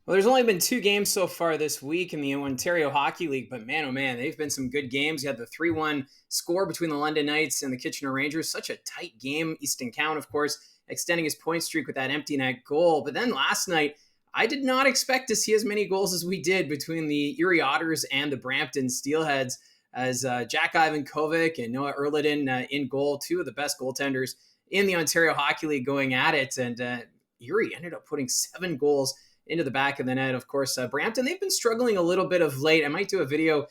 Well, there's only been two games so far this week in the Ontario Hockey League, but man, oh man, they've been some good games. You had the 3-1 score between the London Knights and the Kitchener Rangers. Such a tight game. Easton Count, of course, extending his point streak with that empty net goal. But then last night, I did not expect to see as many goals as we did between the Erie Otters and the Brampton Steelheads, as Jack Ivankovic and Noah Erliden in goal, two of the best goaltenders in the Ontario Hockey League going at it. And Erie ended up putting 7 goals into the back of the net. Of course, Brampton, they've been struggling a little bit of late. I might do a video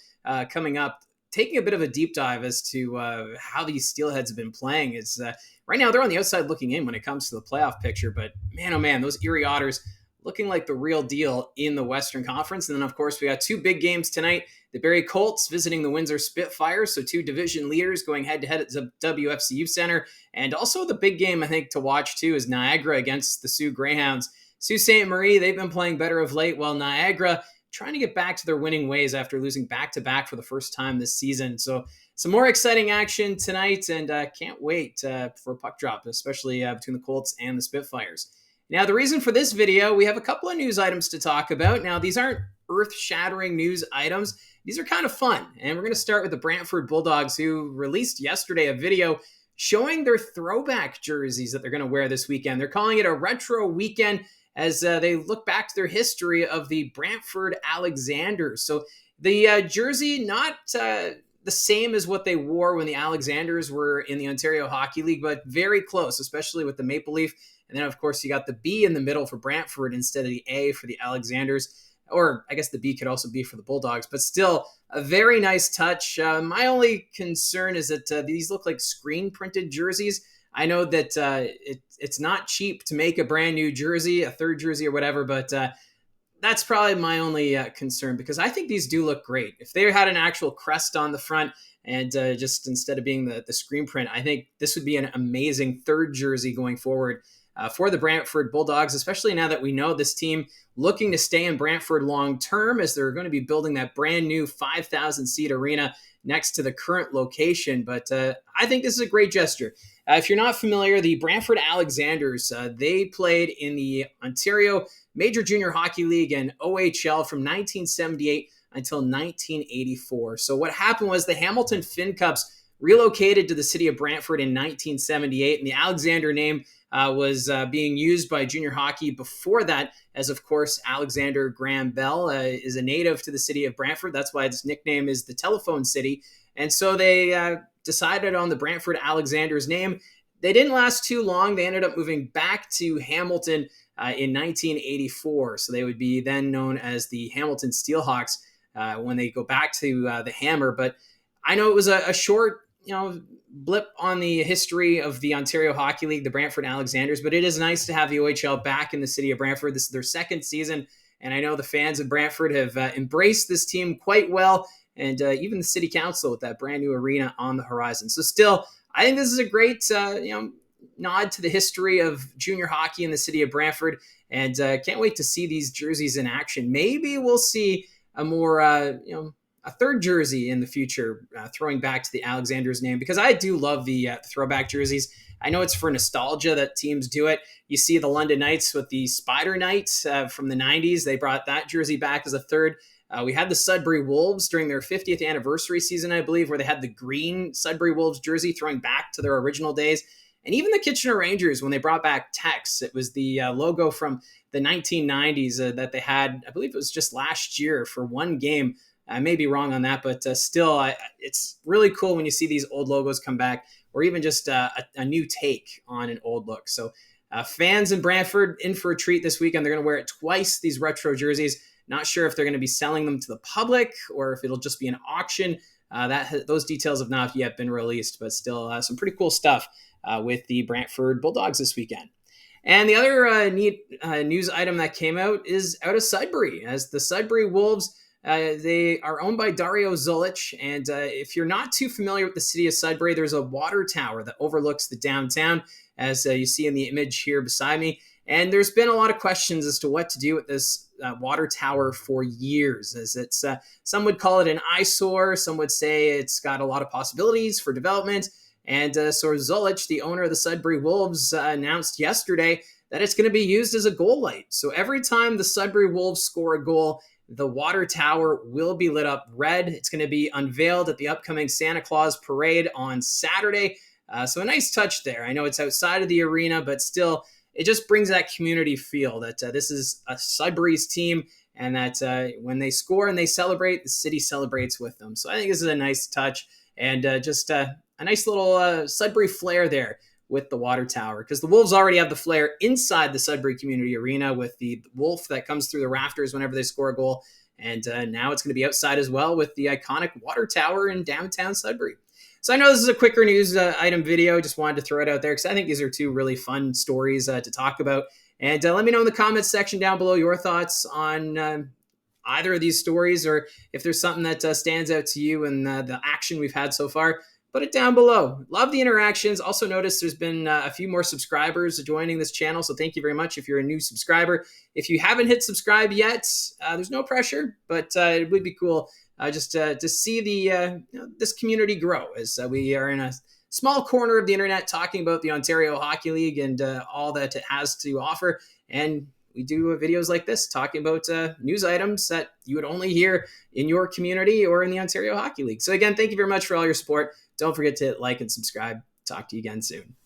coming up taking a bit of a deep dive as to how these Steelheads have been playing. Is right now they're on the outside looking in when it comes to the playoff picture, but man, oh man, those Erie Otters looking like the real deal in the Western Conference. And then, of course, we got 2 big games tonight. The Barrie Colts visiting the Windsor Spitfires, so 2 division leaders going head-to-head at the WFCU Center. And also the big game, I think, to watch, too, is Niagara against the Sioux Greyhounds. Sault Ste. Marie, they've been playing better of late, while Niagara trying to get back to their winning ways after losing back-to-back for the first time this season. So some more exciting action tonight, and can't wait for a puck drop, especially between the Colts and the Spitfires. Now, the reason for this video, we have a couple of news items to talk about. Now, these aren't earth-shattering news items. These are kind of fun, and we're going to start with the Brantford Bulldogs, who released yesterday a video showing their throwback jerseys that they're going to wear this weekend. They're calling it a retro weekend, as they look back to their history of the Brantford Alexanders. So the jersey, not the same as what they wore when the Alexanders were in the Ontario Hockey League, but very close, especially with the maple leaf. And then, of course, you got the B in the middle for Brantford instead of the A for the Alexanders. Or I guess the B could also be for the Bulldogs, but still a very nice touch. My only concern is that these look like screen printed jerseys. I know that it's not cheap to make a brand new jersey, a third jersey or whatever, but that's probably my only concern, because I think these do look great. If they had an actual crest on the front and just instead of being the screen print, I think this would be an amazing third jersey going forward for the Brantford Bulldogs, especially now that we know this team looking to stay in Brantford long term, as they're going to be building that brand new 5,000 seat arena next to the current location. But I think this is a great gesture. If you're not familiar, the Brantford Alexanders, they played in the Ontario Major Junior Hockey League and OHL from 1978 until 1984. So what happened was the Hamilton Fin Cups relocated to the city of Brantford in 1978, and the Alexander name was being used by junior hockey before that, as of course Alexander Graham Bell is a native to the city of Brantford. That's why its nickname is the Telephone City. And so they decided on the Brantford Alexander's name. They didn't last too long. They ended up moving back to Hamilton in 1984. So they would be then known as the Hamilton Steelhawks when they go back to the Hammer. But I know it was a short blip on the history of the Ontario Hockey League, the Brantford Alexanders, but it is nice to have the OHL back in the city of Brantford. This is their second season, and I know the fans of Brantford have embraced this team quite well, and even the city council with that brand new arena on the horizon. So still, I think this is a great nod to the history of junior hockey in the city of Brantford, and can't wait to see these jerseys in action. Maybe we'll see a more a third jersey in the future, throwing back to the Alexander's name, because I do love the throwback jerseys. I know it's for nostalgia that teams do it. You see the London Knights with the Spider Knight from the 90s. They brought that jersey back as a third. We had the Sudbury Wolves during their 50th anniversary season, I believe, where they had the green Sudbury Wolves jersey, throwing back to their original days. And even the Kitchener Rangers, when they brought back Tex, it was the logo from the 1990s that they had, I believe it was just last year for one game. I may be wrong on that, but still, it's really cool when you see these old logos come back, or even just a new take on an old look. So fans in Brantford in for a treat this weekend. They're going to wear it twice, these retro jerseys. Not sure if they're going to be selling them to the public or if it'll just be an auction. Those details have not yet been released, but still some pretty cool stuff with the Brantford Bulldogs this weekend. And the other neat news item that came out is out of Sudbury, as the Sudbury Wolves, they are owned by Dario Zulich, and if you're not too familiar with the city of Sudbury, there's a water tower that overlooks the downtown, as you see in the image here beside me. And there's been a lot of questions as to what to do with this water tower for years, as it's some would call it an eyesore, some would say it's got a lot of possibilities for development. And so Zulich, the owner of the Sudbury Wolves, announced yesterday that it's going to be used as a goal light. So every time the Sudbury Wolves score a goal, the water tower will be lit up red. It's going to be unveiled at the upcoming Santa Claus parade on Saturday. So a nice touch there. I know it's outside of the arena, but still, it just brings that community feel that this is a Sudbury's team, and that when they score and they celebrate, the city celebrates with them. So I think this is a nice touch, and just a nice little Sudbury flair there with the water tower, because the Wolves already have the flair inside the Sudbury Community Arena with the wolf that comes through the rafters whenever they score a goal. And now it's going to be outside as well with the iconic water tower in downtown Sudbury. So I know this is a quicker news item video. Just wanted to throw it out there because I think these are two really fun stories to talk about. And let me know in the comments section down below your thoughts on either of these stories, or if there's something that stands out to you in the action we've had so far. Put it down below. Love the interactions. Also noticed there's been a few more subscribers joining this channel, so thank you very much if you're a new subscriber. If you haven't hit subscribe yet, there's no pressure, but it would be cool just to see the this community grow, as we are in a small corner of the internet talking about the Ontario Hockey League and all that it has to offer. And we do videos like this talking about news items that you would only hear in your community or in the Ontario Hockey League. So again, thank you very much for all your support. Don't forget to like and subscribe. Talk to you again soon.